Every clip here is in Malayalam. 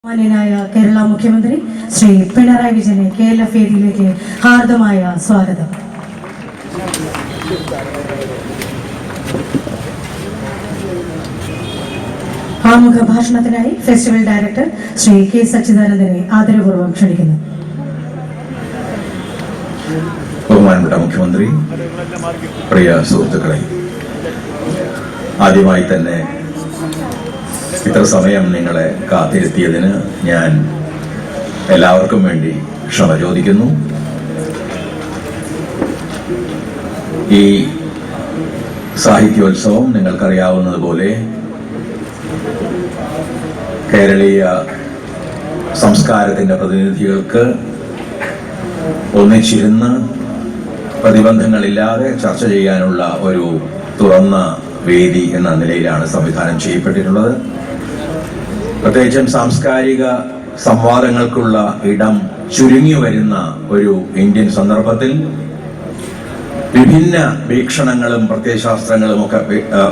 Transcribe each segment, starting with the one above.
മാന്യനായ കേരള മുഖ്യമന്ത്രി ശ്രീ പിണറായി വിജയനെ KLF വേദിയിലേക്ക് ഹാർദമായ സ്വാഗതം. ആമുഖ ഭാഷണത്തിനായി ഫെസ്റ്റിവൽ ഡയറക്ടർ ശ്രീ K. സച്ചിദാനന്ദനെ ആദരപൂർവ്വം ക്ഷണിക്കുന്നു. ബഹുമാനപ്പെട്ട മുഖ്യമന്ത്രി, പ്രിയ സുഹൃത്തുക്കളെ, ആദ്യമായി തന്നെ ഇത്ര സമയം നിങ്ങളെ കാത്തിരുത്തിയതിന് ഞാൻ എല്ലാവർക്കും വേണ്ടി ക്ഷമ ചോദിക്കുന്നു. ഈ സാഹിത്യോത്സവം നിങ്ങൾക്കറിയാവുന്നതുപോലെ കേരളീയ സംസ്കാരത്തിന്റെ പ്രതിനിധികൾക്ക് ഒന്നിച്ചിരുന്ന് പ്രതിബന്ധങ്ങളില്ലാതെ ചർച്ച ചെയ്യാനുള്ള ഒരു തുറന്ന വേദി എന്ന നിലയിലാണ് സംവിധാനം ചെയ്യപ്പെട്ടിട്ടുള്ളത്. പ്രത്യേകിച്ചും സാംസ്കാരിക സംവാദങ്ങൾക്കുള്ള ഇടം ചുരുങ്ങി വരുന്ന ഒരു ഇന്ത്യൻ സന്ദർഭത്തിൽ വിഭിന്ന വീക്ഷണങ്ങളും പ്രത്യയശാസ്ത്രങ്ങളും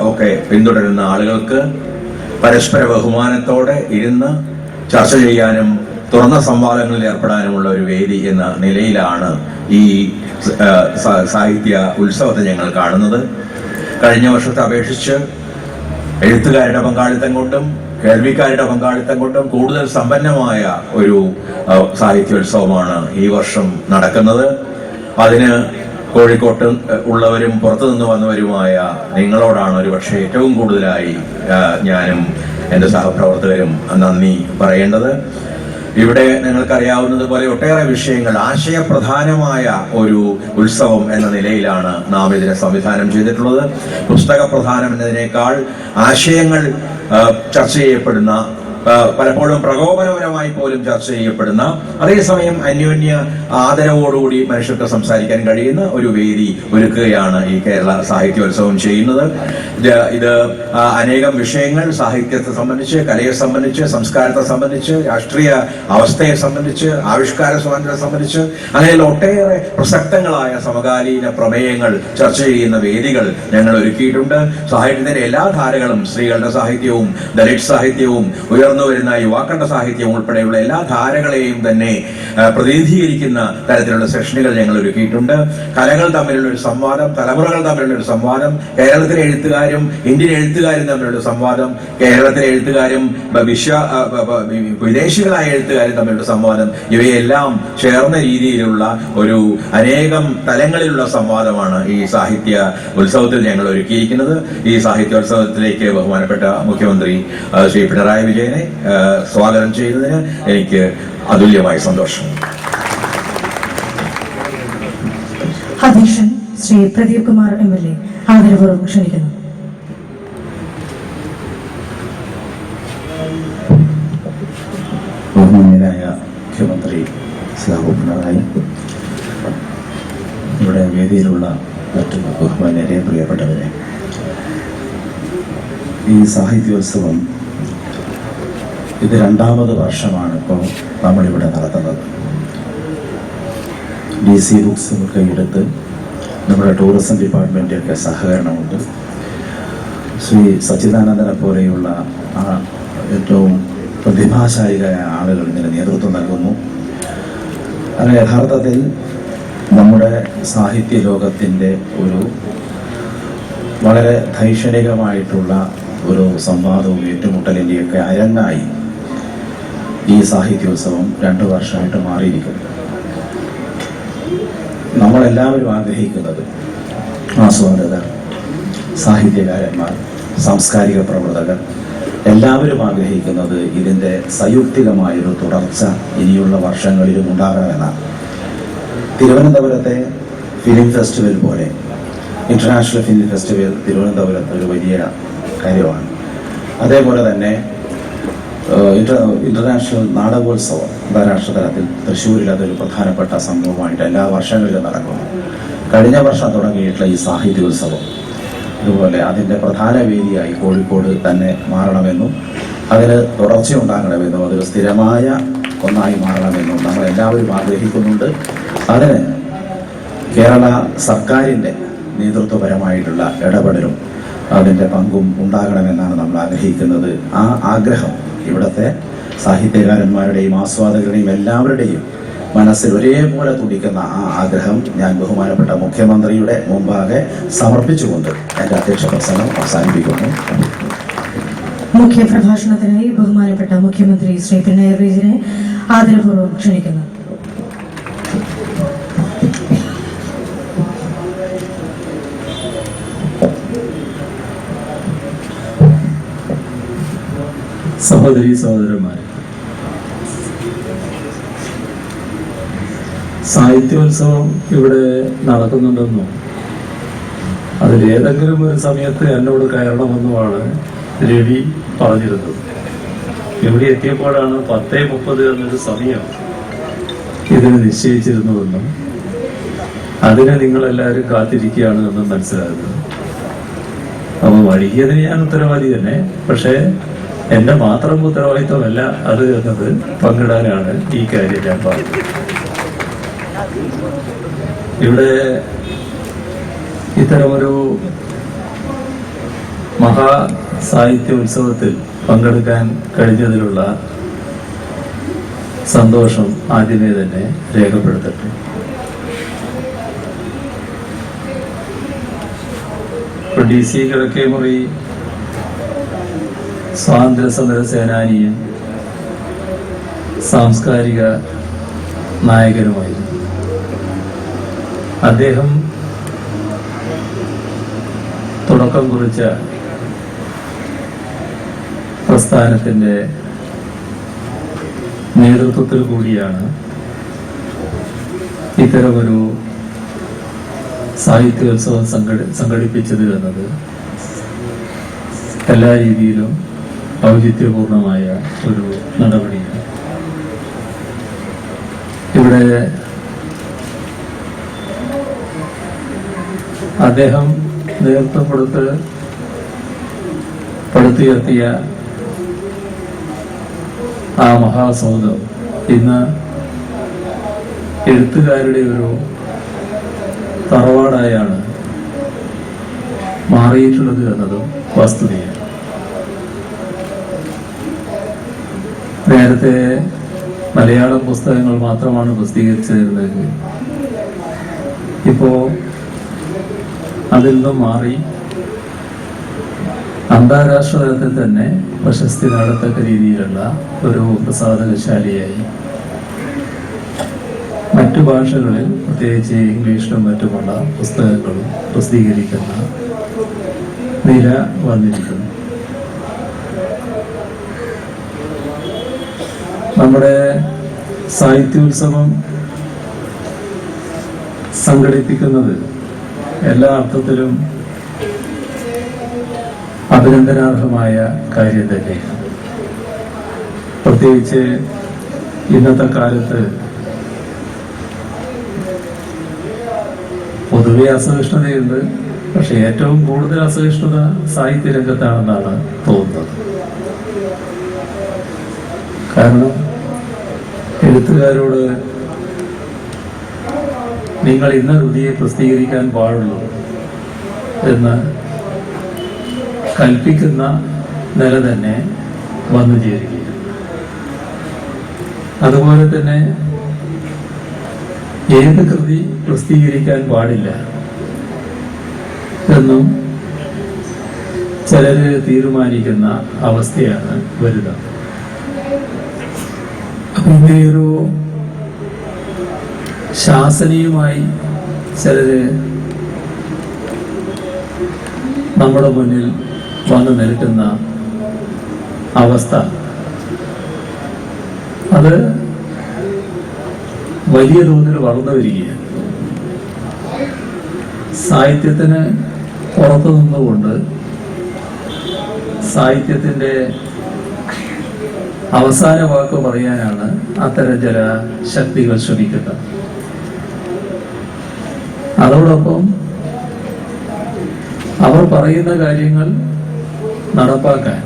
ഒക്കെ പിന്തുടരുന്ന ആളുകൾക്ക് പരസ്പര ബഹുമാനത്തോടെ ഇരുന്ന് ചർച്ച ചെയ്യാനും തുറന്ന സംവാദങ്ങളിൽ ഏർപ്പെടാനുമുള്ള ഒരു വേദി എന്ന നിലയിലാണ് ഈ സാഹിത്യ ഉത്സവത്തെ ഞങ്ങൾ കാണുന്നത്. കഴിഞ്ഞ വർഷത്തെ അപേക്ഷിച്ച് എഴുത്തുകാരുടെ പങ്കാളിത്തം കൊണ്ടും കേൾവിക്കാരുടെ പങ്കാളിത്തം കൊണ്ടും കൂടുതൽ സമ്പന്നമായ ഒരു സാഹിത്യോത്സവമാണ് ഈ വർഷം നടക്കുന്നത്. അതിന് കോഴിക്കോട്ട് ഉള്ളവരും പുറത്തുനിന്ന് വന്നവരുമായ നിങ്ങളോടാണ് ഒരുപക്ഷെ ഏറ്റവും കൂടുതലായി ഞാനും എൻ്റെ സഹപ്രവർത്തകരും നന്ദി പറയേണ്ടത്. ഇവിടെ നിങ്ങൾക്കറിയാവുന്നതുപോലെ ഒട്ടേറെ വിഷയങ്ങൾ ആശയപ്രധാനമായ ഒരു ഉത്സവം എന്ന നിലയിലാണ് നാം ഇതിനെ സംവിധാനം ചെയ്തിട്ടുള്ളത്. പുസ്തക പ്രധാനം എന്നതിനേക്കാൾ ആശയങ്ങൾ ചർച്ച ചെയ്യപ്പെടുന്ന, പലപ്പോഴും പ്രകോപനപരമായി പോലും ചർച്ച ചെയ്യപ്പെടുന്ന, അതേസമയം അന്യോന്യ ആദരവോടുകൂടി മനുഷ്യർക്ക് സംസാരിക്കാൻ കഴിയുന്ന ഒരു വേദി ഒരുക്കുകയാണ് ഈ കേരള സാഹിത്യോത്സവം ചെയ്യുന്നത്. ഇത് അനേകം വിഷയങ്ങൾ സാഹിത്യത്തെ സംബന്ധിച്ച്, കലയെ സംബന്ധിച്ച്, സംസ്കാരത്തെ സംബന്ധിച്ച്, രാഷ്ട്രീയ അവസ്ഥയെ സംബന്ധിച്ച്, ആവിഷ്കാര സ്വാതന്ത്ര്യത്തെ സംബന്ധിച്ച്, അങ്ങനെയുള്ള ഒട്ടേറെ പ്രസക്തങ്ങളായ സമകാലീന പ്രമേയങ്ങൾ ചർച്ച ചെയ്യുന്ന വേദികൾ ഞങ്ങൾ ഒരുക്കിയിട്ടുണ്ട്. സാഹിത്യത്തിന്റെ എല്ലാ ധാരകളും, സ്ത്രീകളുടെ സാഹിത്യവും ദലിത് സാഹിത്യവും ഉയർന്നു വരുന്ന യുവാക്കളുടെ സാഹിത്യം ഉൾപ്പെടെയുള്ള എല്ലാ ധാരകളെയും തന്നെ പ്രതിനിധീകരിക്കുന്ന തരത്തിലുള്ള സെഷനുകൾ ഞങ്ങൾ ഒരുക്കിയിട്ടുണ്ട്. കലകൾ തമ്മിലുള്ള ഒരു സംവാദം, തലമുറകൾ തമ്മിലുള്ള ഒരു സംവാദം, കേരളത്തിലെ എഴുത്തുകാരും ഇന്ത്യൻ എഴുത്തുകാരും തമ്മിലുള്ള സംവാദം, കേരളത്തിലെ എഴുത്തുകാരും വിദേശികളായ എഴുത്തുകാരും തമ്മിലുള്ള സംവാദം, ഇവയെല്ലാം ചേർന്ന രീതിയിലുള്ള ഒരു അനേകം തലങ്ങളിലുള്ള സംവാദമാണ് ഈ സാഹിത്യ ഉത്സവത്തിൽ ഞങ്ങൾ ഒരുക്കിയിരിക്കുന്നത്. ഈ സാഹിത്യോത്സവത്തിലേക്ക് ബഹുമാനപ്പെട്ട മുഖ്യമന്ത്രി ശ്രീ പിണറായി വിജയനെ സ്വാഗതം ചെയ്തതിന് എനിക്ക് അതുല്യമായ സന്തോഷം. അധ്യക്ഷൻ ശ്രീ പ്രദീപ് കുമാർ MLA ആദരപൂർവ്വം ക്ഷണിക്കുന്നു. ബഹുമാന്യനായ മുഖ്യമന്ത്രി ശ്രീ പിണറായി, ഇവിടെ വേദിയിലുള്ള മറ്റു ബഹുമാന്യരെ, പ്രിയപ്പെട്ടവരെ, ഈ സാഹിത്യോത്സവം ഇത് രണ്ടാമത് വർഷമാണ് ഇപ്പോൾ നമ്മളിവിടെ നടത്തുന്നത്. DC ബുക്സ് ഒക്കെ എടുത്ത് നമ്മുടെ ടൂറിസം ഡിപ്പാർട്ട്മെൻറ്റൊക്കെ സഹകരണമുണ്ട്. ശ്രീ സച്ചിദാനന്ദനെ പോലെയുള്ള ഏറ്റവും പ്രതിഭാശാലികളായ ആളുകൾ ഇതിന് നേതൃത്വം നൽകുന്നു. അങ്ങനെ യഥാർത്ഥത്തിൽ നമ്മുടെ സാഹിത്യ ലോകത്തിൻ്റെ ഒരു വളരെ ധൈഷണികമായിട്ടുള്ള ഒരു സംവാദവും ഏറ്റുമുട്ടലിൻ്റെയൊക്കെ അരങ്ങായി ഈ സാഹിത്യോത്സവം 2 വർഷമായിട്ട് മാറിയിരിക്കുന്നു. നമ്മളെല്ലാവരും ആഗ്രഹിക്കുന്നത്, ആസ്വാദകർ, സാഹിത്യകാരന്മാർ, സാംസ്കാരിക പ്രവർത്തകർ എല്ലാവരും ആഗ്രഹിക്കുന്നത് ഇതിൻ്റെ സയുക്തികമായൊരു തുടർച്ച ഇനിയുള്ള വർഷങ്ങളിലും ഉണ്ടാകണമെന്നാണ്. തിരുവനന്തപുരത്തെ ഫിലിം ഫെസ്റ്റിവൽ പോലെ ഇന്റർനാഷണൽ ഫിലിം ഫെസ്റ്റിവൽ തിരുവനന്തപുരത്ത് ഒരു വലിയ കാര്യമാണ്. അതേപോലെ തന്നെ ഇന്റർനാഷണൽ നാടകോത്സവം അന്താരാഷ്ട്ര തലത്തിൽ തൃശ്ശൂരിൽ അതൊരു പ്രധാനപ്പെട്ട സംഭവമായിട്ട് എല്ലാ വർഷങ്ങളിലും നടക്കുന്നു. കഴിഞ്ഞ വർഷം തുടങ്ങിയിട്ടുള്ള ഈ സാഹിത്യോത്സവം അതുപോലെ അതിൻ്റെ പ്രധാന വേദിയായി കോഴിക്കോട് തന്നെ മാറണമെന്നും അതിന് തുടർച്ചയുണ്ടാകണമെന്നും അതൊരു സ്ഥിരമായ ഒന്നായി മാറണമെന്നും നമ്മളെല്ലാവരും ആഗ്രഹിക്കുന്നുണ്ട്. അതിന് കേരള സർക്കാരിൻ്റെ നേതൃത്വപരമായിട്ടുള്ള ഇടപെടലും അതിൻ്റെ പങ്കും ഉണ്ടാകണമെന്നാണ് നമ്മൾ ആഗ്രഹിക്കുന്നത്. ആ ആഗ്രഹം ഇവിടുത്തെ സാഹിത്യകാരന്മാരുടെയും ആസ്വാദകരുടെയും എല്ലാവരുടെയും മനസ്സിൽ ഒരേപോലെ തുടിക്കുന്ന ആ ആഗ്രഹം ഞാൻ ബഹുമാനപ്പെട്ട മുഖ്യമന്ത്രിയുടെ മുമ്പാകെ സമർപ്പിച്ചുകൊണ്ട് എൻ്റെ അധ്യക്ഷ പ്രസംഗം അവസാനിപ്പിക്കുന്നു. മുഖ്യ പ്രഭാഷണത്തിനായി ബഹുമാനപ്പെട്ട മുഖ്യമന്ത്രി ശ്രീ പിണറായി വിജയനെ ആദരപൂർവ്വം ക്ഷണിക്കുന്നു. സഹോദരീ സഹോദരന്മാരെ, സാഹിത്യോത്സവം ഇവിടെ നടക്കുന്നുണ്ടെന്നും അതിലേതെങ്കിലും ഒരു സമയത്ത് എന്നോട് കയറണമെന്നുമാണ് രവി പറഞ്ഞിരുന്നത്. ഇവിടെ എത്തിയപ്പോഴാണ് 10:30 എന്നൊരു സമയം ഇതിന് നിശ്ചയിച്ചിരുന്നുവെന്നും അതിനെ നിങ്ങളെല്ലാവരും കാത്തിരിക്കുകയാണ് എന്നും മനസ്സിലാകുന്നത്. അപ്പൊ വൈകിയതിന് ഞാൻ ഉത്തരവാദി തന്നെ, പക്ഷേ എന്റെ മാത്രം ഉത്തരവാദിത്വമല്ല അത് എന്നത് പങ്കിടാനാണ് ഈ കാര്യം ഞാൻ പറഞ്ഞത്. ഇവിടെ ഇത്തരമൊരു മഹാ സാഹിത്യോത്സവത്തിൽ പങ്കെടുക്കാൻ കഴിഞ്ഞതിലുള്ള സന്തോഷം ആദ്യമേ തന്നെ രേഖപ്പെടുത്തട്ടെ. DC കിഴക്കേമുറി സ്വാതന്ത്ര്യ സമര സേനാനിയും സാംസ്കാരിക നായകനുമായിരുന്നു. അദ്ദേഹം തുടക്കം കുറിച്ച പ്രസ്ഥാനത്തിന്റെ നേതൃത്വത്തിൽ കൂടിയാണ് ഇത്തരമൊരു സാഹിത്യോത്സവം സംഘടിപ്പിച്ചത് എന്നത് എല്ലാ രീതിയിലും ഔചിത്യപൂർണമായ ഒരു നടപടിയാണ്. ഇവിടെ അദ്ദേഹം നേതൃത്വം പടുത്തുയർത്തിയ ആ മഹാസൗധം ഇന്ന് എഴുത്തുകാരുടെ ഒരു തറവാടായാണ് മാറിയിട്ടുള്ളത് എന്നതും വസ്തുതയാണ്. നേരത്തെ മലയാളം പുസ്തകങ്ങൾ മാത്രമാണ് പ്രസിദ്ധീകരിച്ചിരുന്നത്. ഇപ്പോ അതിൽ നിന്നും മാറി അന്താരാഷ്ട്ര തലത്തിൽ തന്നെ പ്രശസ്തി നേടത്തക്ക രീതിയിലുള്ള ഒരു പ്രസാധകശാലയായി മറ്റു ഭാഷകളിൽ, പ്രത്യേകിച്ച് ഇംഗ്ലീഷിലും മറ്റുമുള്ള പുസ്തകങ്ങളും പ്രസിദ്ധീകരിക്കുന്ന നില വന്നിരിക്കുന്നു. നമ്മുടെ സാഹിത്യോത്സവം സംഘടിപ്പിക്കുന്നത് എല്ലാ അർത്ഥത്തിലും അഭിനന്ദനാർഹമായ കാര്യം തന്നെയാണ്. പ്രത്യേകിച്ച് ഇന്നത്തെ കാലത്ത് പൊതുവെ അസഹിഷ്ണുതയുണ്ട്, പക്ഷെ ഏറ്റവും കൂടുതൽ അസഹിഷ്ണുത സാഹിത്യ രംഗത്താണെന്നാണ് തോന്നുന്നത്. കാരണം എഴുത്തുകാരോട് നിങ്ങൾ ഇന്ന കൃതിയെ പ്രസിദ്ധീകരിക്കാൻ പാടുള്ളൂ എന്ന് കൽപ്പിക്കുന്ന നില തന്നെ വന്നു ചേരുകയാണ്. അതുപോലെ തന്നെ ഏത് കൃതി പ്രസിദ്ധീകരിക്കാൻ പാടില്ല എന്നും ചിലര് തീരുമാനിക്കുന്ന അവസ്ഥയാണ് വരുന്നത്. ഇങ്ങനെയൊരു ശാസനയുമായി ചിലര് നമ്മുടെ മുന്നിൽ വന്നു നിൽക്കുന്ന അവസ്ഥ, അത് വലിയ തോതിൽ വളർന്നു വരികയാണ്. സാഹിത്യത്തിന് പുറത്തു നിന്നുകൊണ്ട് സാഹിത്യത്തിന്റെ അവസാന വാക്ക് പറയാനാണ് അത്തരം ചില ശക്തികൾ ശ്രമിക്കുന്നത്. അതോടൊപ്പം അവർ പറയുന്ന കാര്യങ്ങൾ നടപ്പാക്കാൻ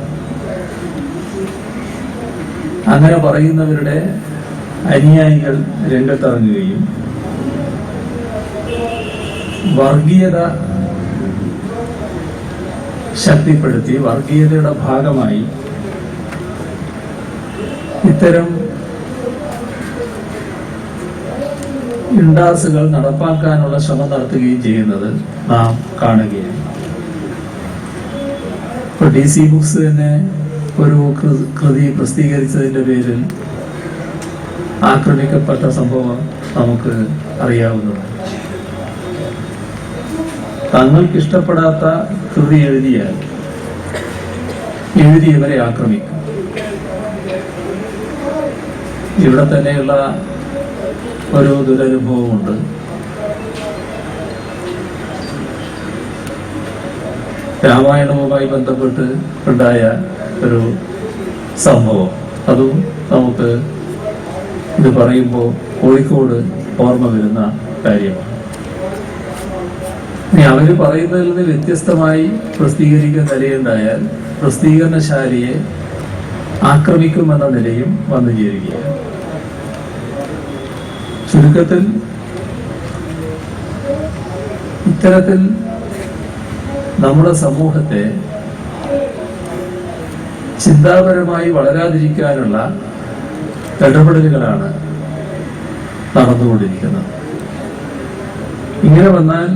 അങ്ങനെ പറയുന്നവരുടെ അനുയായികൾ രംഗത്തിറങ്ങുകയും വർഗീയത ശക്തിപ്പെടുത്തി വർഗീയതയുടെ ഭാഗമായി ഇത്തരം ഇൻഡാസുകൾ നടപ്പാക്കാനുള്ള ശ്രമം നടത്തുകയും ചെയ്യുന്നത് നാം കാണുകയാണ്. ഇപ്പൊ DC ബുക്സ് തന്നെ ഒരു കൃതി പ്രസിദ്ധീകരിച്ചതിന്റെ പേരിൽ ആക്രമിക്കപ്പെട്ട സംഭവം നമുക്ക് അറിയാവുന്നതാണ്. തങ്ങൾക്ക് ഇഷ്ടപ്പെടാത്ത കൃതി എഴുതിയാൽ എഴുതിയവരെ ആക്രമിക്കും. ഇവിടെ തന്നെയുള്ള ഒരു ദുരനുഭവമുണ്ട്. രാമായണവുമായി ബന്ധപ്പെട്ട് ഉണ്ടായ ഒരു സംഭവം. അതും നമുക്ക് ഇത് പറയുമ്പോൾ കോഴിക്കോട് ഓർമ്മ വരുന്ന കാര്യമാണ്. ഇനി അവര് പറയുന്നതിൽ നിന്ന് വ്യത്യസ്തമായി പ്രസിദ്ധീകരിക്കുന്ന നിലയുണ്ടായാൽ പ്രസിദ്ധീകരണശാലയെ ആക്രമിക്കുമെന്ന നിലയും വന്നു ചേരുകയാണ്. ചുരുക്കത്തിൽ ഇത്തരത്തിൽ നമ്മുടെ സമൂഹത്തെ ചിന്താപരമായി വളരാതിരിക്കാനുള്ള ഇടപെടലുകളാണ് നടന്നുകൊണ്ടിരിക്കുന്നത്. ഇങ്ങനെ വന്നാൽ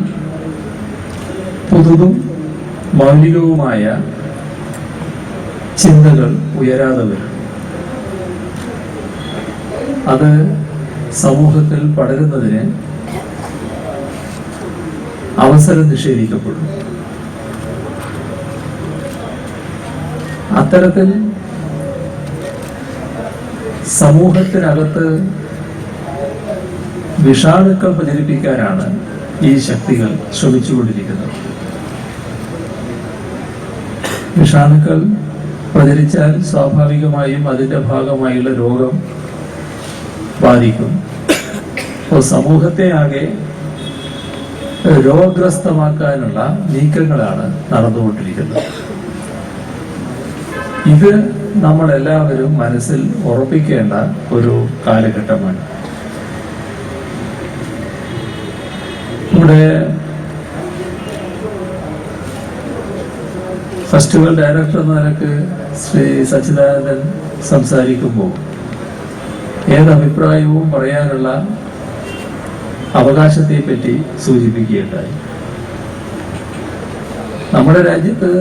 പുതുതും മൗലികവുമായ ചിന്തകൾ ഉയരാതെ വരും. അത് സമൂഹത്തിൽ പടരുന്നതിന് അവസരം നിഷേധിക്കപ്പെടും. അത്തരത്തിൽ സമൂഹത്തിനകത്ത് വിഷാണുക്കൾ പ്രചരിപ്പിക്കാനാണ് ഈ ശക്തികൾ ശ്രമിച്ചുകൊണ്ടിരിക്കുന്നത്. വിഷാണുക്കൾ പ്രചരിച്ചാൽ സ്വാഭാവികമായും അതിന്റെ ഭാഗമായുള്ള രോഗം ബാധിക്കും. അപ്പോൾ സമൂഹത്തെ ആകെ രോഗഗ്രസ്തമാക്കാനുള്ള നീക്കങ്ങളാണ് നടന്നുകൊണ്ടിരിക്കുന്നത്. ഇത് നമ്മളെല്ലാവരും മനസ്സിൽ ഉറപ്പിക്കേണ്ട ഒരു കാലഘട്ടമാണ്. നമ്മുടെ ഫെസ്റ്റിവൽ ഡയറക്ടർ എന്ന നിലക്ക് ശ്രീ സച്ചിദാനന്ദൻ സംസാരിക്കുമ്പോൾ ഏതഭിപ്രായവും പറയാനുള്ള അവകാശത്തെ പറ്റി സൂചിപ്പിക്കുകയുണ്ടായി. നമ്മുടെ രാജ്യത്ത്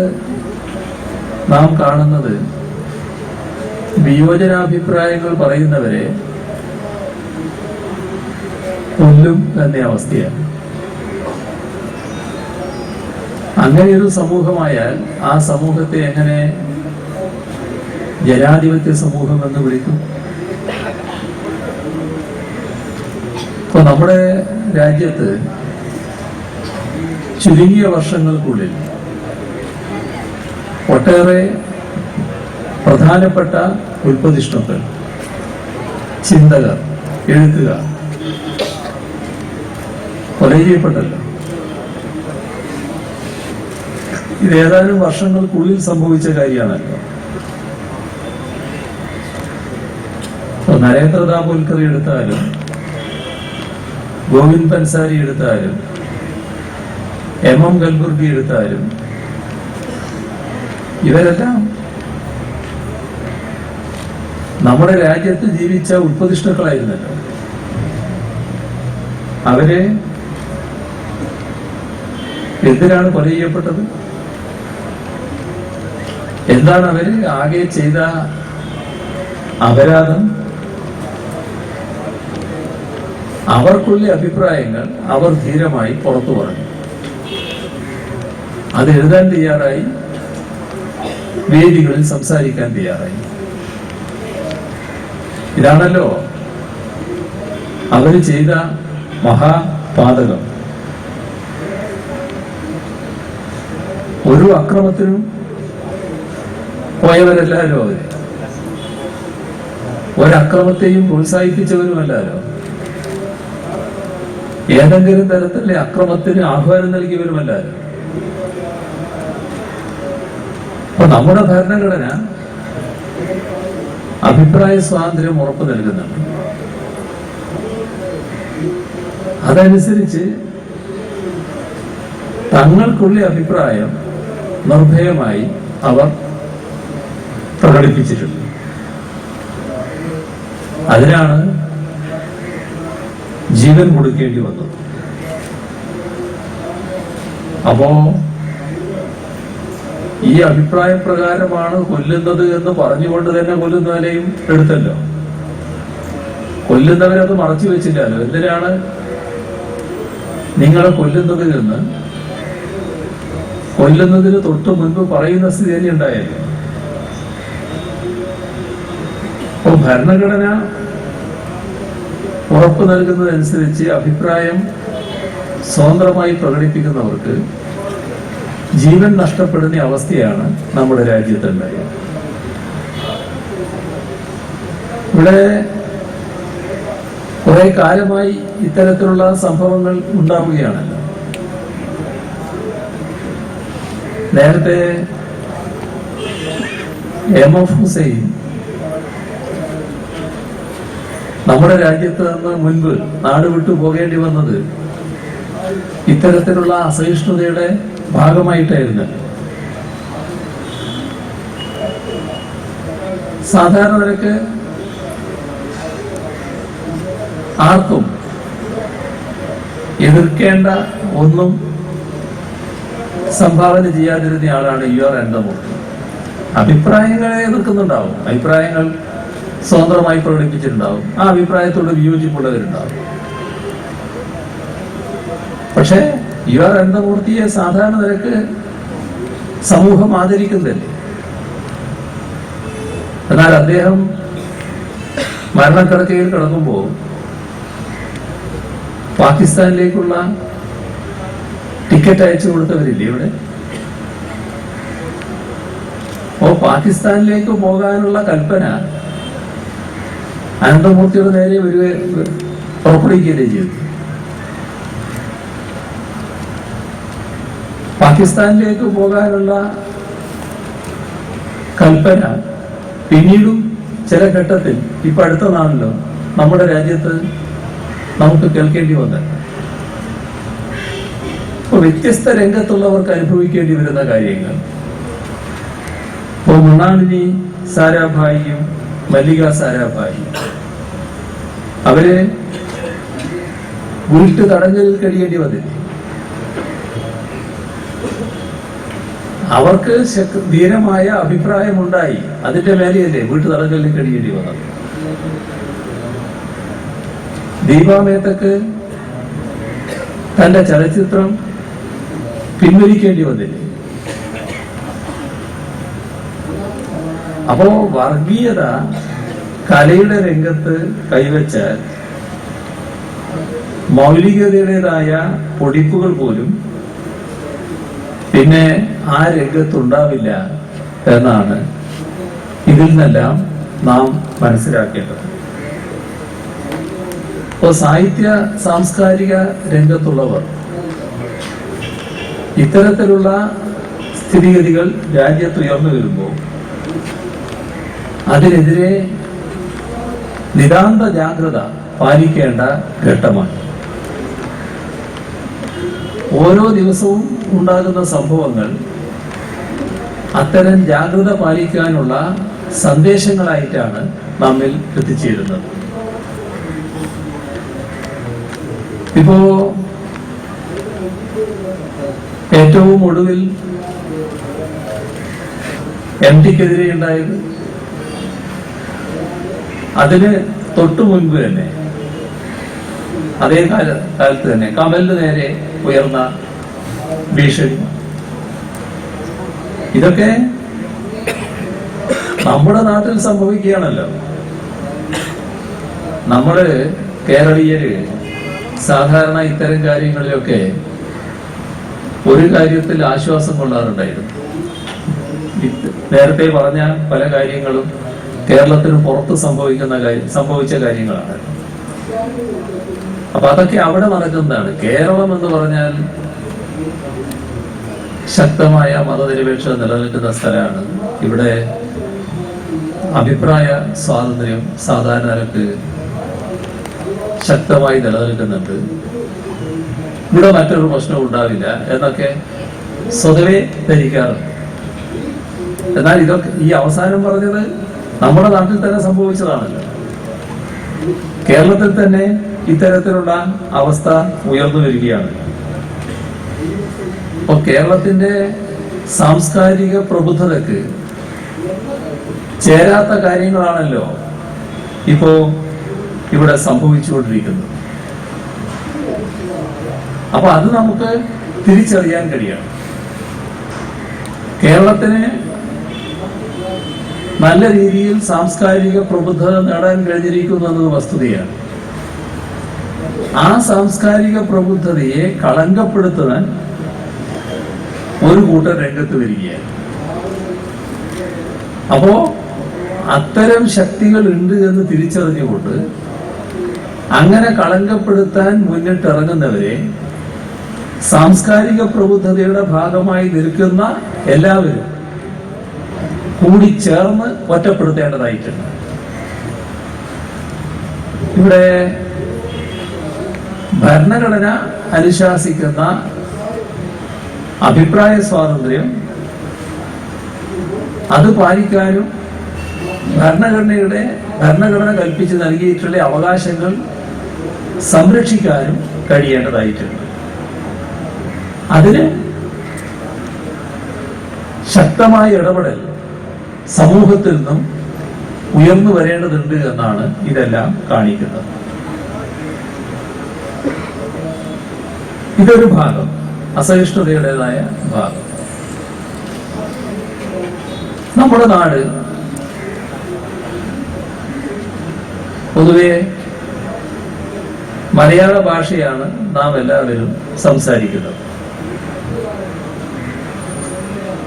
നാം കാണുന്നത് വിയോജനാഭിപ്രായങ്ങൾ പറയുന്നവരെ കൊല്ലും എന്ന അവസ്ഥയാണ്. അങ്ങനെയൊരു സമൂഹമായാൽ ആ സമൂഹത്തെ എങ്ങനെ ജനാധിപത്യ സമൂഹം എന്ന് വിളിക്കും? ഇപ്പൊ നമ്മുടെ രാജ്യത്ത് ചുരുങ്ങിയ വർഷങ്ങൾക്കുള്ളിൽ ഒട്ടേറെ പ്രധാനപ്പെട്ട ഉൽപ്പതിഷ്ണുക്കൾ, ചിന്തകർ, എഴുത്തുകാർ കൊല ചെയ്യപ്പെട്ടല്ലോ. ഇത് ഏതാനും വർഷങ്ങൾക്കുള്ളിൽ സംഭവിച്ച കാര്യമാണല്ലോ. നരേന്ദ്ര ദാബോൽക്കർ എടുത്താലും ഗോവിന്ദ് പൻസാരി എടുത്താലും MM കൽബുർഗി എടുത്താലും ഇവരെല്ലാം നമ്മുടെ രാജ്യത്ത് ജീവിച്ച ഉൽപ്പതിഷ്ണുക്കളായിരുന്നല്ലോ. അവരെ എന്തിനാണ് കൊല ചെയ്യപ്പെട്ടത്? എന്താണ് അവര് ആകെ ചെയ്ത അപരാധം? അവർക്കുള്ള അഭിപ്രായങ്ങൾ അവർ ധീരമായി പുറത്തു പറഞ്ഞു. അത് എഴുതാൻ തയ്യാറായി, വേദികളിൽ സംസാരിക്കാൻ തയ്യാറായി. ഇതാണല്ലോ അവര് ചെയ്ത മഹാപാതകം. ഒരു അക്രമത്തിനും പോയവരല്ലാലോ അവര്, ഒരക്രമത്തെയും പ്രോത്സാഹിപ്പിച്ചവരുമല്ലാലോ, ഏതെങ്കിലും തരത്തിലെ അക്രമത്തിന് ആഹ്വാനം നൽകിയവരുമല്ലാലോ. അപ്പൊ നമ്മുടെ ഭരണഘടന അഭിപ്രായ സ്വാതന്ത്ര്യം ഉറപ്പു നൽകുന്നുണ്ട്. അതനുസരിച്ച് തങ്ങൾക്കുള്ള അഭിപ്രായം നിർഭയമായി അവർ പ്രകടിപ്പിച്ചിട്ടുണ്ട്. അതിനാണ് ജീവൻ കൊടുക്കേണ്ടി വന്നത്. അപ്പോ ഈ അഭിപ്രായ പ്രകാരമാണ് കൊല്ലുന്നത് എന്ന് പറഞ്ഞുകൊണ്ട് തന്നെ കൊല്ലുന്നവരെയും എടുത്തല്ലോ. കൊല്ലുന്നവരത് മറച്ചു വെച്ചില്ലല്ലോ. എന്തിനാണ് നിങ്ങളെ കൊല്ലുന്നത് എന്ന് കൊല്ലുന്നതിന് തൊട്ട് മുൻപ് പറയുന്ന സ്ഥിതി തന്നെ ഉണ്ടായല്ലോ. അപ്പൊ ഭരണഘടന ഉറപ്പ് നൽകുന്നതനുസരിച്ച് അഭിപ്രായം സ്വതന്ത്രമായി പ്രകടിപ്പിക്കുന്നവർക്ക് ജീവൻ നഷ്ടപ്പെടുന്ന അവസ്ഥയാണ് നമ്മുടെ രാജ്യത്തുണ്ടായത്. ഇവിടെ കുറെ കാലമായി ഇത്തരത്തിലുള്ള സംഭവങ്ങൾ ഉണ്ടാവുകയാണല്ലോ. നേരത്തെ എം.എഫ്. ഹുസൈൻ നമ്മുടെ രാജ്യത്ത് നിന്ന് മുൻപ് നാട് വിട്ടു പോകേണ്ടി വന്നത് ഇത്തരത്തിലുള്ള അസഹിഷ്ണുതയുടെ ഭാഗമായിട്ടായിരുന്നു. സാധാരണ നിലക്ക് ആർക്കും എതിർക്കേണ്ട ഒന്നും സംഭാവന ചെയ്യാതിരുന്ന ആളാണ് U.R. നന്ദമൂർത്തി. അഭിപ്രായങ്ങളെ എതിർക്കുന്നുണ്ടാവും, അഭിപ്രായങ്ങൾ സ്വതന്ത്രമായി പ്രകടിപ്പിച്ചിട്ടുണ്ടാവും, ആ അഭിപ്രായത്തോട് വിയോജിപ്പുള്ളവരുണ്ടാവും. പക്ഷെ U.R. നന്ദമൂർത്തിയെ സാധാരണ നിലക്ക് സമൂഹം ആദരിക്കുന്നില്ലേ. എന്നാൽ അദ്ദേഹം മരണക്കിടക്കയിൽ കിടക്കുമ്പോൾ പാകിസ്ഥാനിലേക്കുള്ള ടിക്കറ്റ് അയച്ചു കൊടുത്തവരില്ലേ ഇവിടെ? പാകിസ്ഥാനിലേക്ക് പോകാനുള്ള കൽപ്പന അനന്തമൂർത്തിയുടെ നേരെ പുറപ്പെടുവിക്കുകയല്ലേ ചെയ്തു. പാകിസ്ഥാനിലേക്ക് പോകാനുള്ള കൽപ്പന പിന്നീടും ചില ഘട്ടത്തിൽ ഇപ്പൊ അടുത്ത നാളിലോ നമ്മുടെ രാജ്യത്ത് നമുക്ക് കേൾക്കേണ്ടി വന്നത്. ഇപ്പൊ വ്യത്യസ്ത രംഗത്തുള്ളവർക്ക് അനുഭവിക്കേണ്ടി വരുന്ന കാര്യങ്ങൾ, ഇപ്പൊ മൃണാളിനി സാരാഭായിയും മല്ലിക സാരാഭായി അവര് വീട്ടു തടങ്കലിൽ കഴിയേണ്ടി വന്നില്ല. അവർക്ക് ധീരമായ അഭിപ്രായമുണ്ടായി, അതിന്റെ മേലെയല്ലേ വീട്ടു തടങ്കലിൽ കഴിയേണ്ടി വന്നത്. ദീപാ മേത്തക്ക് തന്റെ ചലച്ചിത്രം പിൻവലിക്കേണ്ടി വന്നില്ലേ. അപ്പോ വർഗീയത കലയുടെ രംഗത്ത് കൈവച്ചാൽ മൗലികതയുടേതായ പൊടിപ്പുകൾ പോലും പിന്നെ ആ രംഗത്തുണ്ടാവില്ല എന്നാണ് ഇതിൽ നിന്നെല്ലാം നാം മനസ്സിലാക്കേണ്ടത്. ഇപ്പോൾ സാഹിത്യ സാംസ്കാരിക രംഗത്തുള്ളവർ ഇത്തരത്തിലുള്ള സ്ഥിതിഗതികൾ രാജ്യത്ത് ഉയർന്നു വരുമ്പോൾ അതിനെതിരെ നിതാന്ത ജാഗ്രത പാലിക്കേണ്ട ഘട്ടമാണ്. ഓരോ ദിവസവും ഉണ്ടാകുന്ന സംഭവങ്ങൾ അത്തരം ജാഗ്രത പാലിക്കാനുള്ള സന്ദേശങ്ങളായിട്ടാണ് നമ്മിൽ എത്തിച്ചേരുന്നത്. ഇപ്പോ ഏറ്റവും ഒടുവിൽ MTക്കെതിരെ ഉണ്ടായത്, അതിന് തൊട്ടു മുൻപ് തന്നെ അതേ കാലത്ത് തന്നെ കമലിന് നേരെ ഉയർന്ന ഭീഷണി, ഇതൊക്കെ നമ്മുടെ നാട്ടിൽ സംഭവിക്കുകയാണല്ലോ. നമ്മള് കേരളീയര് സാധാരണ ഇത്തരം കാര്യങ്ങളിലൊക്കെ ഒരു കാര്യത്തിൽ ആശ്വാസം കൊള്ളാറുണ്ടായിരുന്നു. നേരത്തെ പറഞ്ഞ പല കാര്യങ്ങളും കേരളത്തിന് പുറത്ത് സംഭവിച്ച കാര്യങ്ങളാണ്. അപ്പൊ അതൊക്കെ അവിടെ നടക്കുന്നതാണ്. കേരളം എന്ന് പറഞ്ഞാൽ ശക്തമായ മതനിരപേക്ഷത നിലനിൽക്കുന്ന സ്ഥലമാണ്. ഇവിടെ അഭിപ്രായ സ്വാതന്ത്ര്യം സാധാരണ നിലക്ക് ശക്തമായി നിലനിൽക്കുന്നുണ്ട്. ഇവിടെ മറ്റൊരു പ്രശ്നവും ഉണ്ടാവില്ല എന്നൊക്കെ സ്വതവേ ധരിക്കാറുണ്ട്. എന്നാൽ ഇതൊക്കെ ഈ അവസാനം പറഞ്ഞത് നമ്മുടെ നാട്ടിൽ തന്നെ സംഭവിച്ചതാണല്ലോ. കേരളത്തിൽ തന്നെ ഇത്തരത്തിലുള്ള അവസ്ഥ ഉയർന്നു വരികയാണ്. അപ്പൊ കേരളത്തിന്റെ സാംസ്കാരിക പ്രബുദ്ധതയ്ക്ക് ചേരാത്ത കാര്യങ്ങളാണല്ലോ ഇപ്പോ ഇവിടെ സംഭവിച്ചുകൊണ്ടിരിക്കുന്നത്. അപ്പൊ അത് നമുക്ക് തിരിച്ചറിയാൻ കഴിയണം. കേരളത്തിന് നല്ല രീതിയിൽ സാംസ്കാരിക പ്രബുദ്ധത നേടാൻ കഴിഞ്ഞിരിക്കുന്നു എന്നത് വസ്തുതയാണ്. ആ സാംസ്കാരിക പ്രബുദ്ധതയെ കളങ്കപ്പെടുത്താൻ ഒരു കൂട്ടർ രംഗത്ത് വരികയാണ്. അപ്പോ അത്തരം ശക്തികൾ ഉണ്ട് എന്ന് തിരിച്ചറിഞ്ഞുകൊണ്ട് അങ്ങനെ കളങ്കപ്പെടുത്താൻ മുന്നിട്ടിറങ്ങുന്നവരെ സാംസ്കാരിക പ്രബുദ്ധതയുടെ ഭാഗമായി നിൽക്കുന്ന എല്ലാവരും കൂടി ചേർന്ന് ഒറ്റപ്പെടുത്തേണ്ടതായിട്ടുണ്ട്. ഇവിടെ ഭരണഘടന അനുശാസിക്കുന്ന അഭിപ്രായ സ്വാതന്ത്ര്യം അത് പാലിക്കാനും ഭരണഘടന കൽപ്പിച്ച് നൽകിയിട്ടുള്ള അവകാശങ്ങൾ സംരക്ഷിക്കാനും കഴിയേണ്ടതായിട്ടുണ്ട്. അതിന് ശക്തമായ ഇടപെടൽ സമൂഹത്തിൽ നിന്നും ഉയർന്നു വരേണ്ടതുണ്ട് എന്നാണ് ഇതെല്ലാം കാണിക്കുന്നത്. ഇതൊരു ഭാഗം, അസഹിഷ്ണുതയുടേതായ ഭാഗം. നമ്മുടെ നാട് പൊതുവെ മലയാള ഭാഷയാണ് നാം എല്ലാവരും സംസാരിക്കുന്നത്.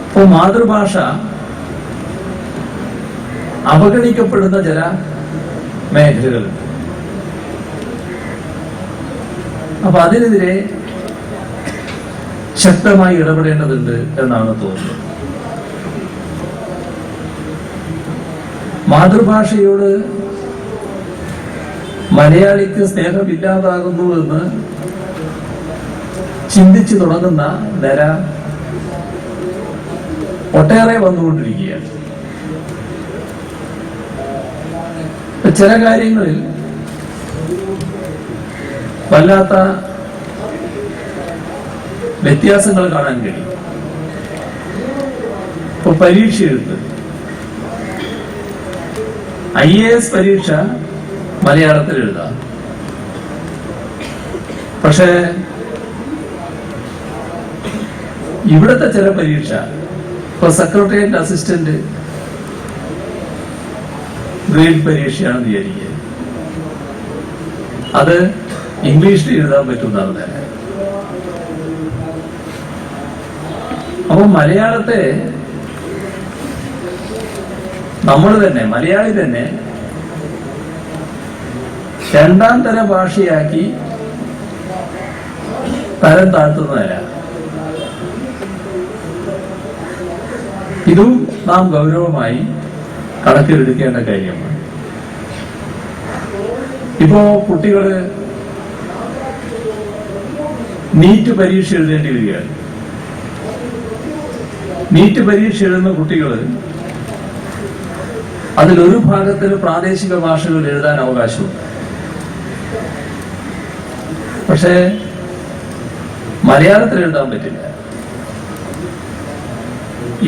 അപ്പോൾ മാതൃഭാഷ അവഗണിക്കപ്പെടുന്ന ചില മേഖലകളുണ്ട്. അപ്പൊ അതിനെതിരെ ശക്തമായി ഇടപെടേണ്ടതുണ്ട് എന്നാണ് തോന്നുന്നത്. മാതൃഭാഷയോട് മലയാളിക്ക് സ്നേഹമില്ലാതാകുന്നു എന്ന് ചിന്തിച്ചു തുടങ്ങുന്ന നില ഒട്ടേറെ വന്നുകൊണ്ടിരിക്കുകയാണ്. ചില കാര്യങ്ങളിൽ വല്ലാത്ത വ്യത്യാസങ്ങൾ കാണാൻ കഴിയും. ഇപ്പൊ പരീക്ഷ എഴുത്ത്, IAS പരീക്ഷ മലയാളത്തിൽ എഴുതാം. പക്ഷേ ഇവിടുത്തെ ചില പരീക്ഷ, ഇപ്പൊ സെക്രട്ടേറിയറ്റ് അസിസ്റ്റന്റ് ഗ്രേഡ് പരീക്ഷയാണെന്ന് വിചാരിക്കുക, അത് ഇംഗ്ലീഷിൽ എഴുതാൻ പറ്റുന്നതാണ് തന്നെ. അപ്പൊ മലയാളത്തെ നമ്മൾ തന്നെ, മലയാളി തന്നെ രണ്ടാം തര ഭാഷയാക്കി തരം താഴ്ത്തുന്നതല്ല. ഇതും നാം ഗൗരവമായി കണക്കിലെടുക്കേണ്ട കാര്യമാണ്. ഇപ്പോ കുട്ടികള് നീറ്റ് പരീക്ഷ എഴുതേണ്ടി വരികയാണ്. നീറ്റ് പരീക്ഷ എഴുതുന്ന കുട്ടികള് അതിലൊരു ഭാഗത്തിന് പ്രാദേശിക ഭാഷകൾ എഴുതാൻ അവകാശമുണ്ട്. പക്ഷേ മലയാളത്തിൽ എഴുതാൻ പറ്റില്ല.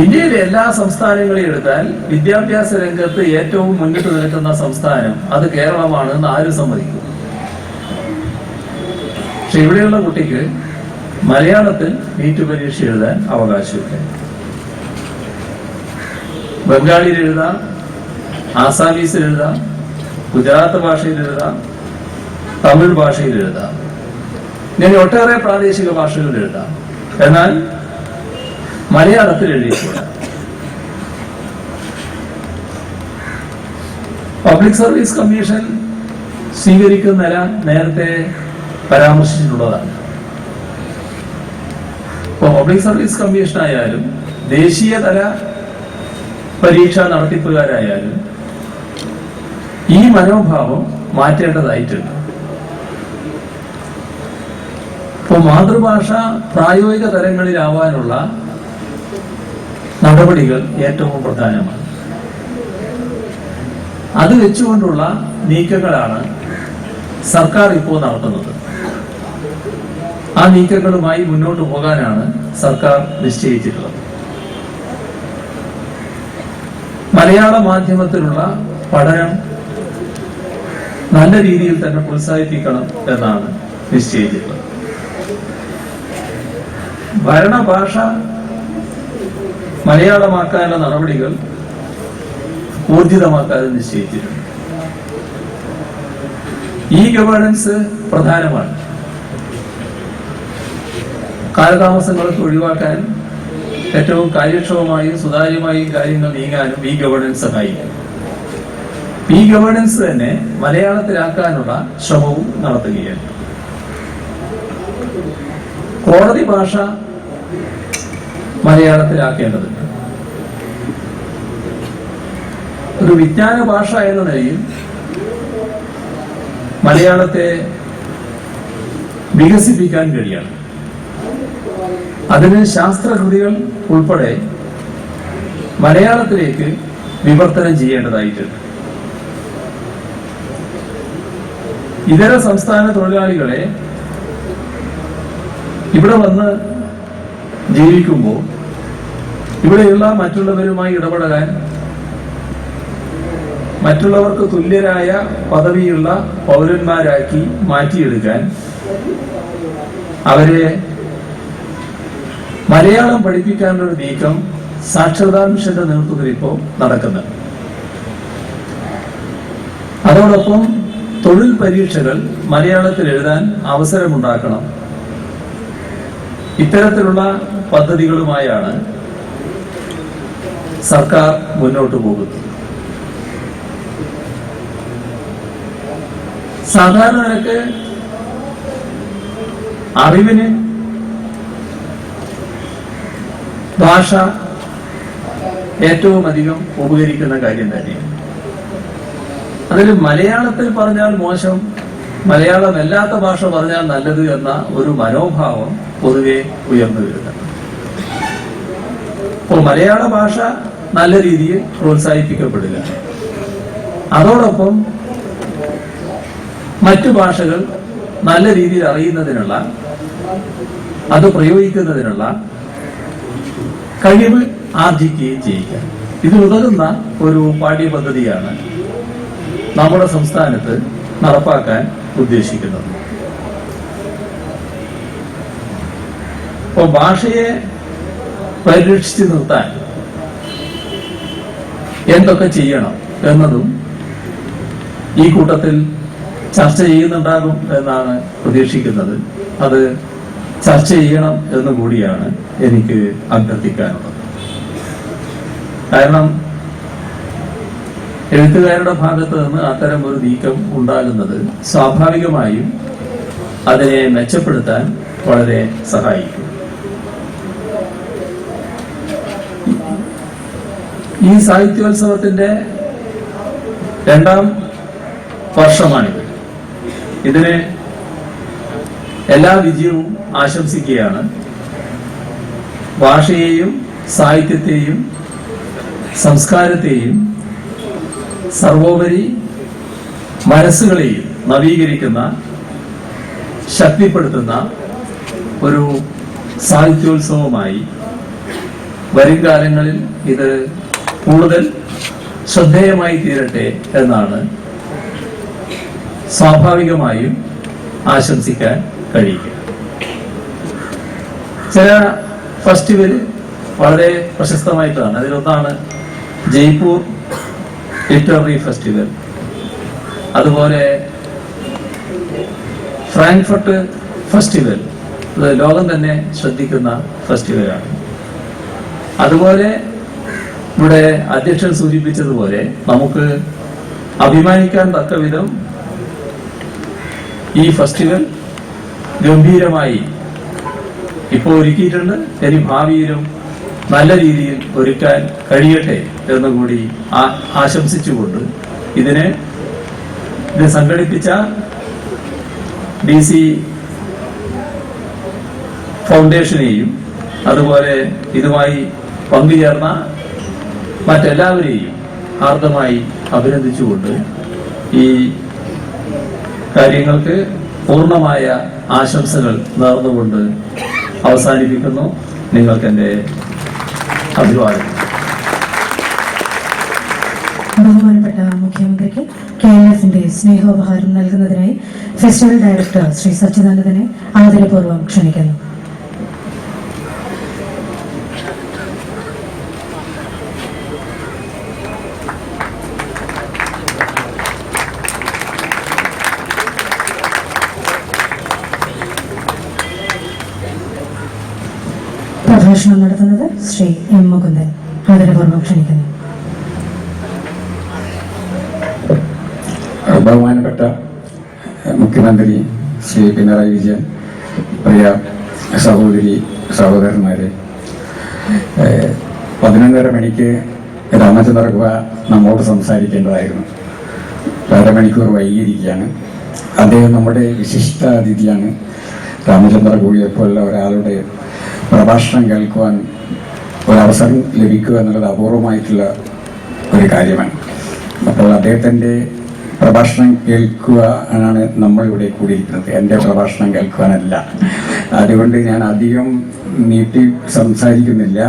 ഇന്ത്യയിലെ എല്ലാ സംസ്ഥാനങ്ങളെയും എടുത്താൽ വിദ്യാഭ്യാസ രംഗത്ത് ഏറ്റവും മുന്നിട്ട് നിൽക്കുന്ന സംസ്ഥാനം അത് കേരളമാണ് എന്ന് ആരും സമ്മതിക്കും. പക്ഷെ ഇവിടെയുള്ള കുട്ടിക്ക് മലയാളത്തിൽ നീറ്റ് പരീക്ഷ എഴുതാൻ അവകാശമില്ല. ബംഗാളിയിൽ എഴുതാം, ആസാമീസിൽ എഴുതാം, ഗുജറാത്ത് ഭാഷയിൽ എഴുതാം, തമിഴ് ഭാഷയിൽ എഴുതാം, ഇങ്ങനെ ഒട്ടേറെ പ്രാദേശിക ഭാഷകളിൽ എഴുതാം. എന്നാൽ മലയാളത്തിൽ എഴുതിയിട്ടില്ല. പബ്ലിക് സർവീസ് കമ്മീഷൻ സ്വീകരിക്കുന്ന നില നേരത്തെ പരാമർശിച്ചിട്ടുള്ളതാണ്. ഇപ്പൊ പബ്ലിക് സർവീസ് കമ്മീഷൻ ആയാലും ദേശീയ തല പരീക്ഷാ നടത്തിപ്പുകാരായാലും ഈ മനോഭാവം മാറ്റേണ്ടതായിട്ടുണ്ട്. ഇപ്പോൾ മാതൃഭാഷ പ്രായോഗിക തലങ്ങളിലാവാനുള്ള നടപടികൾ ഏറ്റവും പ്രധാനമാണ്. അത് വെച്ചുകൊണ്ടുള്ള നീക്കങ്ങളാണ് സർക്കാർ ഇപ്പോൾ നടത്തുന്നത്. ആ നീക്കങ്ങളുമായി മുന്നോട്ട് പോകാനാണ് സർക്കാർ നിശ്ചയിച്ചിട്ടുള്ളത്. മലയാള മാധ്യമത്തിലുള്ള പഠനം നല്ല രീതിയിൽ തന്നെ പ്രോത്സാഹിപ്പിക്കണം എന്നാണ് നിശ്ചയിച്ചിട്ടുള്ളത്. ഭരണഭാഷ മലയാളമാക്കാനുള്ള നടപടികൾ ഊർജിതമാക്കാൻ നിശ്ചയിച്ചിട്ടുണ്ട്. ഈ ഗവേണൻസ് പ്രധാനമാണ്. കാലതാമസങ്ങളൊക്കെ ഒഴിവാക്കാൻ ഏറ്റവും കാര്യക്ഷമമായും സുതാര്യമായും കാര്യങ്ങൾ നീങ്ങാനും ഈ ഗവേണൻസ് സഹായിക്കും. ഈ ഗവേണൻസ് തന്നെ മലയാളത്തിലാക്കാനുള്ള ശ്രമവും നടത്തുകയാണ്. കോടതി ഭാഷ മലയാളത്തിലാക്കേണ്ടതുണ്ട്. ഒരു വിജ്ഞാന ഭാഷ എന്ന നിലയിൽ മലയാളത്തെ വികസിപ്പിക്കാൻ കഴിയണം. അതിന് ശാസ്ത്രകൃതികൾ ഉൾപ്പെടെ മലയാളത്തിലേക്ക് വിവർത്തനം ചെയ്യേണ്ടതായിട്ടുണ്ട്. ഇതര സംസ്ഥാന തൊഴിലാളികളെ ഇവിടെ വന്ന് ജീവിക്കുമ്പോൾ ഇവിടെയുള്ള മറ്റുള്ളവരുമായി ഇടപെടാൻ, മറ്റുള്ളവർക്ക് തുല്യരായ പദവിയുള്ള പൗരന്മാരാക്കി മാറ്റിയെടുക്കാൻ, അവരെ മലയാളം പഠിപ്പിക്കാനുള്ള നീക്കം സാക്ഷരതാ മിഷന്റെ നേതൃത്വത്തിൽ ഇപ്പോൾ നടക്കുന്നുണ്ട്. അതോടൊപ്പം തൊഴിൽ പരീക്ഷകൾ മലയാളത്തിൽ എഴുതാൻ അവസരമുണ്ടാക്കണം. ഇത്തരത്തിലുള്ള പദ്ധതികളുമായാണ് സർക്കാർ മുന്നോട്ട് പോകുന്നത്. സാധാരണ നിലക്ക് അറിവിന് ഭാഷ ഏറ്റവും അധികം ഉപകരിക്കുന്ന കാര്യം തന്നെയാണ്. അതിൽ മലയാളത്തിൽ പറഞ്ഞാൽ മോശം, മലയാളമല്ലാത്ത ഭാഷ പറഞ്ഞാൽ നല്ലത് എന്ന ഒരു മനോഭാവം പൊതുവെ ഉയർന്നു വരുന്നുണ്ട്. അപ്പോൾ മലയാള ഭാഷ നല്ല രീതിയിൽ പ്രോത്സാഹിപ്പിക്കപ്പെടുക, അതോടൊപ്പം മറ്റു ഭാഷകൾ നല്ല രീതിയിൽ അറിയുന്നതിനുള്ള, അത് പ്രയോഗിക്കുന്നതിനുള്ള കഴിവ് ആർജിക്കുകയും ചെയ്യുക. ഇതിനുതകുന്ന ഒരു പാഠ്യപദ്ധതിയാണ് നമ്മുടെ സംസ്ഥാനത്ത് നടപ്പാക്കാൻ ഉദ്ദേശിക്കുന്നത്. അപ്പോൾ ഭാഷയെ പരിരക്ഷിച്ചു നിർത്താൻ എന്തൊക്കെ ചെയ്യണം എന്നതും ഈ കൂട്ടത്തിൽ ചർച്ച ചെയ്യുന്നുണ്ടാകും എന്നാണ് പ്രതീക്ഷിക്കുന്നത്. അത് ചർച്ച ചെയ്യണം എന്ന് കൂടിയാണ് എനിക്ക് അഭ്യർത്ഥിക്കാനുള്ളത്. കാരണം എഴുത്തുകാരുടെ ഭാഗത്ത് നിന്ന് അത്തരം ഒരു നീക്കം ഉണ്ടാകുന്നത് സ്വാഭാവികമായും അതിനെ മെച്ചപ്പെടുത്താൻ വളരെ സഹായിക്കും. ഈ സാഹിത്യോത്സവത്തിന്റെ 2ാം വർഷമാണിത്. ഇതിന് എല്ലാ വിജയവും ആശംസിക്കുകയാണ്. ഭാഷയെയും സാഹിത്യത്തെയും സംസ്കാരത്തെയും സർവോപരി മനസ്സുകളെയും നവീകരിക്കുന്ന, ശക്തിപ്പെടുത്തുന്ന ഒരു സാഹിത്യോത്സവമായി വരും കാലങ്ങളിൽ ഇത് കൂടുതൽ ശ്രദ്ധേയമായി തീരട്ടെ എന്നാണ് സ്വാഭാവികമായും ആശംസിക്കാൻ കഴിയുക. ചില ഫെസ്റ്റിവൽ വളരെ പ്രശസ്തമായിട്ടാണ്. അതിലൊന്നാണ് ജയ്പൂർ ലിറ്റററി ഫെസ്റ്റിവൽ, അതുപോലെ ഫ്രാങ്ക്ഫർട്ട് ഫെസ്റ്റിവൽ, ഇത് ലോകം തന്നെ ശ്രദ്ധിക്കുന്ന ഫെസ്റ്റിവലാണ്. അതുപോലെ ഇവിടെ അധ്യക്ഷൻ സൂചിപ്പിച്ചതുപോലെ നമുക്ക് അഭിമാനിക്കാൻ തക്ക വിധം ഈ ഫെസ്റ്റിവൽ ഗംഭീരമായി ഇപ്പോൾ ഒരുക്കിയിട്ടുണ്ട്. ഇനി ഭാവിയിലും നല്ല രീതിയിൽ ഒരുക്കാൻ കഴിയട്ടെ എന്നുകൂടി ആശംസിച്ചുകൊണ്ട് ഇത് സംഘടിപ്പിച്ച DC ഫൗണ്ടേഷനെയും അതുപോലെ ഇതുമായി പങ്കുചേർന്ന മറ്റെല്ലാവരെയും ഹാർദമായി അഭിനന്ദിച്ചുകൊണ്ട് ഈ കാര്യങ്ങൾക്ക് പൂർണ്ണമായ ആശംസകൾ നേർന്നുകൊണ്ട് അവസാനിപ്പിക്കുന്നു. നിങ്ങൾക്ക് എൻ്റെ അഭിവാദനം. ബഹുമാനപ്പെട്ട മുഖ്യമന്ത്രിക്ക് KLFന്റെ സ്നേഹോപഹാരം നൽകുന്നതിനായി ഫെസ്റ്റിവൽ ഡയറക്ടർ ശ്രീ സച്ചിദാനന്ദനെ ആദരപൂർവ്വം ക്ഷണിക്കുന്നു. പ്രഭാഷണം നടത്തുന്നത് ശ്രീ M. മുകുന്ദൻ. ആദരപൂർവ്വം ക്ഷണിക്കുന്നു. ബഹുമാനപ്പെട്ട മുഖ്യമന്ത്രി ശ്രീ പിണറായി വിജയൻ, പ്രിയ സഹോദരി സഹോദരന്മാരെ, 11:30 മണിക്ക് രാമചന്ദ്ര ഗുഹ നമ്മോട് സംസാരിക്കേണ്ടതായിരുന്നു. 1/2 മണിക്കൂർ വൈകിയിരിക്കുകയാണ്. അദ്ദേഹം നമ്മുടെ വിശിഷ്ട അതിഥിയാണ്. രാമചന്ദ്ര ഗുഹയെപ്പോലുള്ള ഒരാളുടെ പ്രഭാഷണം കേൾക്കുവാൻ ഒരവസരം ലഭിക്കുക എന്നുള്ളത് അപൂർവമായിട്ടുള്ള ഒരു കാര്യമാണ്. അപ്പോൾ അദ്ദേഹത്തിൻ്റെ പ്രഭാഷണം കേൾക്കുക ആണ് നമ്മളിവിടെ കൂടിയിരിക്കുന്നത്. എൻ്റെ പ്രഭാഷണം കേൾക്കുവാനല്ല. അതുകൊണ്ട് ഞാൻ അധികം നീട്ടി സംസാരിക്കുന്നില്ല.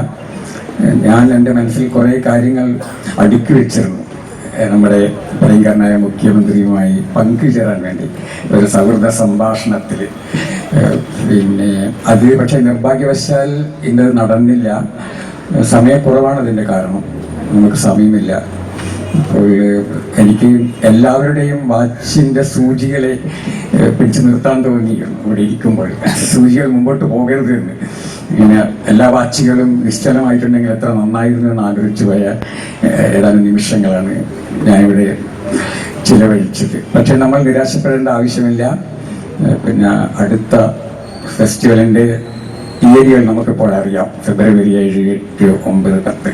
ഞാൻ എൻ്റെ മനസ്സിൽ കുറേ കാര്യങ്ങൾ അടുക്കി വെച്ചിരുന്നു നമ്മുടെ പ്രിയങ്കരനായ മുഖ്യമന്ത്രിയുമായി പങ്കുചേരാൻ വേണ്ടി ഒരു സൗഹൃദ സംഭാഷണത്തിൽ. പിന്നെ അത് പക്ഷേ നിർഭാഗ്യവശാൽ ഇന്ന് നടന്നില്ല. സമയക്കുറവാണ് അതിൻ്റെ കാരണം. നമുക്ക് സമയമില്ല. അപ്പോൾ എനിക്ക് എല്ലാവരുടെയും വാച്ചിൻ്റെ സൂചികളെ പിടിച്ചു നിർത്താൻ തോന്നിയിരുന്നു ഇവിടെ ഇരിക്കുമ്പോൾ. സൂചികൾ മുമ്പോട്ട് പോകരുത് എന്ന്. ഇങ്ങനെ എല്ലാ വാച്ചുകളും നിശ്ചലമായിട്ടുണ്ടെങ്കിൽ എത്ര നന്നായിരുന്നു എന്ന് ആഗ്രഹിച്ചു പോയ ഏതാനും നിമിഷങ്ങളാണ് ഞാനിവിടെ ചിലവഴിച്ചത്. പക്ഷെ നമ്മൾ നിരാശപ്പെടേണ്ട ആവശ്യമില്ല. പിന്നെ അടുത്ത ഫെസ്റ്റിവലിൻ്റെ തീയതികൾ നമുക്കിപ്പോൾ അറിയാം. ഫെബ്രുവരി 7, 8, 9, 10.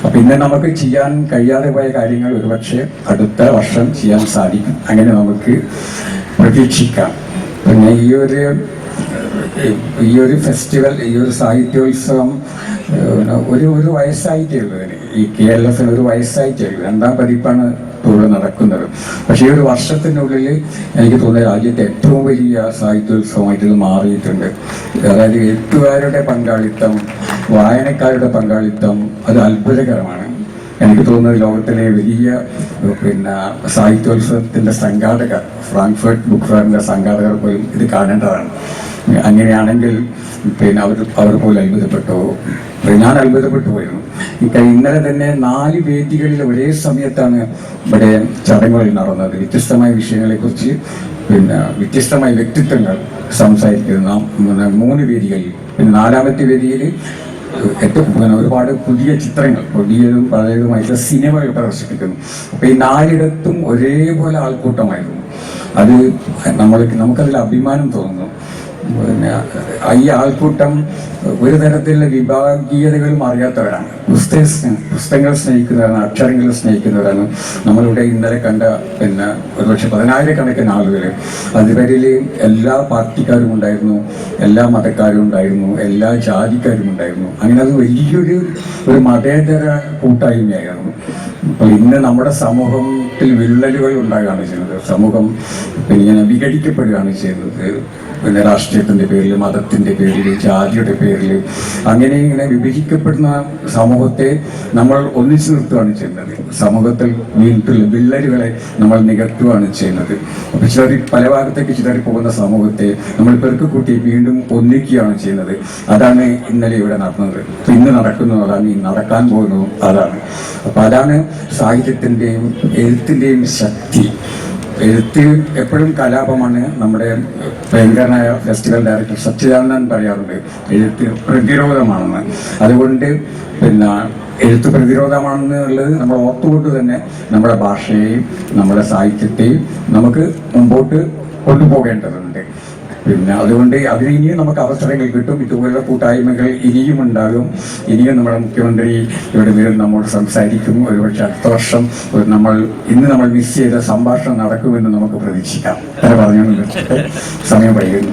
അപ്പം ഇന്ന് നമുക്ക് ചെയ്യാൻ കഴിയാതെ പോയ കാര്യങ്ങൾ ഒരുപക്ഷെ അടുത്ത വർഷം ചെയ്യാൻ സാധിക്കും. അങ്ങനെ നമുക്ക് പ്രതീക്ഷിക്കാം. പിന്നെ ഈ ഒരു ഫെസ്റ്റിവൽ, ഈ ഒരു സാഹിത്യോത്സവം ഒരു വയസ്സായിട്ടേ ഉള്ളൂ. ഈ KLF ഒരു വയസ്സായിട്ടേ ഉള്ളൂ. 2ാം പതിപ്പാണ് ഇപ്പോൾ നടക്കുന്നത്. പക്ഷേ ഈ ഒരു വർഷത്തിനുള്ളിൽ എനിക്ക് തോന്നുന്നത് രാജ്യത്തെ ഏറ്റവും വലിയ സാഹിത്യോത്സവമായിട്ട് ഇത് മാറിയിട്ടുണ്ട്. അതായത് എഴുത്തുകാരുടെ പങ്കാളിത്തം, വായനക്കാരുടെ പങ്കാളിത്തം, അത് അത്ഭുതകരമാണ്. എനിക്ക് തോന്നുന്നത് ലോകത്തിലെ വലിയ സാഹിത്യോത്സവത്തിൻ്റെ സംഘാടകർ, ഫ്രാങ്ക്ഫർട്ട് ബുക്ക് ഫെയറിൻ്റെ സംഘാടകർ പോലും ഇത് കാണേണ്ടതാണ്. അങ്ങനെയാണെങ്കിൽ അവർ പോലും അത്ഭുതപ്പെട്ടു. ഞാൻ അത്ഭുതപ്പെട്ടു പോയിരുന്നു. ഇന്നലെ തന്നെ 4 വേദികളിൽ ഒരേ സമയത്താണ് ഇവിടെ ചടങ്ങുകൾ നടന്നത്. വ്യത്യസ്തമായ വിഷയങ്ങളെക്കുറിച്ച് വ്യത്യസ്തമായ വ്യക്തിത്വങ്ങൾ സംസാരിക്കുന്ന 3 വേദികളിൽ. പിന്നെ 4ാമത്തെ വേദിയിൽ ഒരുപാട് പുതിയ ചിത്രങ്ങൾ, പുതിയതും പഴയതുമായിട്ടുള്ള സിനിമകൾ പ്രദർശിപ്പിക്കുന്നു. അപ്പൊ ഈ 4ഇടത്തും ഒരേപോലെ ആൾക്കൂട്ടമായിരുന്നു. അത് നമുക്കതിൽ അഭിമാനം തോന്നുന്നു. ഈ ആൾക്കൂട്ടം ഒരു തരത്തിലുള്ള വിഭാഗീയതകളും അറിയാത്തവരാണ്. പുസ്തകങ്ങൾ സ്നേഹിക്കുന്നവരാണ്, അക്ഷരങ്ങൾ സ്നേഹിക്കുന്നവരാണ്. നമ്മളിവിടെ ഇന്നലെ കണ്ട ഒരുപക്ഷെ 10,000-കണക്കിന് ആളുകൾ. അതുവരിൽ എല്ലാ പാർട്ടിക്കാരും ഉണ്ടായിരുന്നു, എല്ലാ മതക്കാരും ഉണ്ടായിരുന്നു, എല്ലാ ജാതിക്കാരും ഉണ്ടായിരുന്നു. അങ്ങനെ അത് വലിയൊരു മതേതര കൂട്ടായ്മയായിരുന്നു. അപ്പോൾ ഇന്ന് നമ്മുടെ സമൂഹത്തിൽ വിള്ളലുകൾ ഉണ്ടാകുകയാണ് ചെയ്യുന്നത്. സമൂഹം ഇങ്ങനെ വിഘടിക്കപ്പെടുകയാണ് ചെയ്യുന്നത്. രാഷ്ട്രീയത്തിൻ്റെ പേരിൽ, മതത്തിൻ്റെ പേരിൽ, ജാതിയുടെ പേരിൽ അങ്ങനെ ഇങ്ങനെ വിഭജിക്കപ്പെടുന്ന സമൂഹത്തെ നമ്മൾ ഒന്നിച്ചു നിർത്തുകയാണ് ചെയ്യുന്നത്. സമൂഹത്തിൽ വീണ്ടുള്ള വിള്ളലുകളെ നമ്മൾ നികത്തുകയാണ് ചെയ്യുന്നത്. അപ്പോൾ പല ഭാഗത്തേക്ക് ചിതറിപ്പോകുന്ന സമൂഹത്തെ നമ്മൾ പെറുക്കുകൂട്ടി വീണ്ടും ഒന്നിക്കുകയാണ് ചെയ്യുന്നത്. അതാണ് ഇന്നലെ ഇവിടെ നടന്നത്. ഇന്ന് നടക്കുന്നത് അതാണ്, ഈ നടക്കാൻ പോകുന്നതും അതാണ്. അപ്പോൾ അതാണ് സാഹിത്യത്തിൻ്റെയും എഴുത്തിൻ്റെയും ശക്തി. എഴുത്ത് എപ്പോഴും കലാപമാണ്. നമ്മുടെ ഭയങ്കരനായ ഫെസ്റ്റിവൽ ഡയറക്ടർ സച്ചിദാനന്ദൻ പറയാറുണ്ട് എഴുത്ത് പ്രതിരോധമാണെന്ന്. അതുകൊണ്ട് എഴുത്ത് പ്രതിരോധമാണെന്നുള്ളത് നമ്മൾ ഓർത്തുകൊണ്ട് തന്നെ നമ്മുടെ ഭാഷയെയും നമ്മുടെ സാഹിത്യത്തെയും നമുക്ക് മുമ്പോട്ട് കൊണ്ടുപോകേണ്ടതുണ്ട്. അതുകൊണ്ട് അതിന് ഇനിയും നമുക്ക് അവസരങ്ങൾ കിട്ടും. ഇതുപോലുള്ള കൂട്ടായ്മകൾ ഇനിയും ഉണ്ടാകും. ഇനിയും നമ്മുടെ മുഖ്യമന്ത്രി ഇവിടെ വരും, നമ്മോട് സംസാരിക്കും. ഒരുപക്ഷെ അടുത്ത വർഷം ഇന്ന് നമ്മൾ മിസ് ചെയ്ത സംഭാഷണം നടക്കുമെന്ന് നമുക്ക് പ്രതീക്ഷിക്കാം. അങ്ങനെ പറഞ്ഞു സമയം വൈകുന്നു.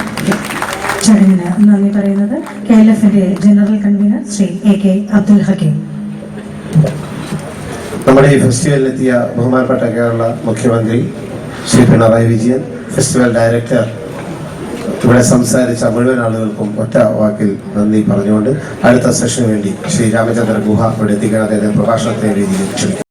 ചടങ്ങിന് നന്ദി പറയുന്നത് KLFന്റെ general convener Shri AK Abdul Hakeem. നമ്മുടെ ഈ ഫെസ്റ്റിവലിലെത്തിയ ബഹുമാനപ്പെട്ട കേരള മുഖ്യമന്ത്രി ശ്രീ പിണറായി വിജയൻ, ഫെസ്റ്റിവൽ ഡയറക്ടർ, ഇവിടെ സംസാരിച്ച മുഴുവൻ ആളുകൾക്കും ഒറ്റ വാക്കിൽ നന്ദി പറഞ്ഞുകൊണ്ട് അടുത്ത സെഷന് വേണ്ടി ശ്രീ രാമചന്ദ്ര ഗുഹ ഇവിടെ എത്തിക്കാൻ അദ്ദേഹം പ്രഭാഷണത്തിന് വേദിയിൽ ക്ഷണിക്കും.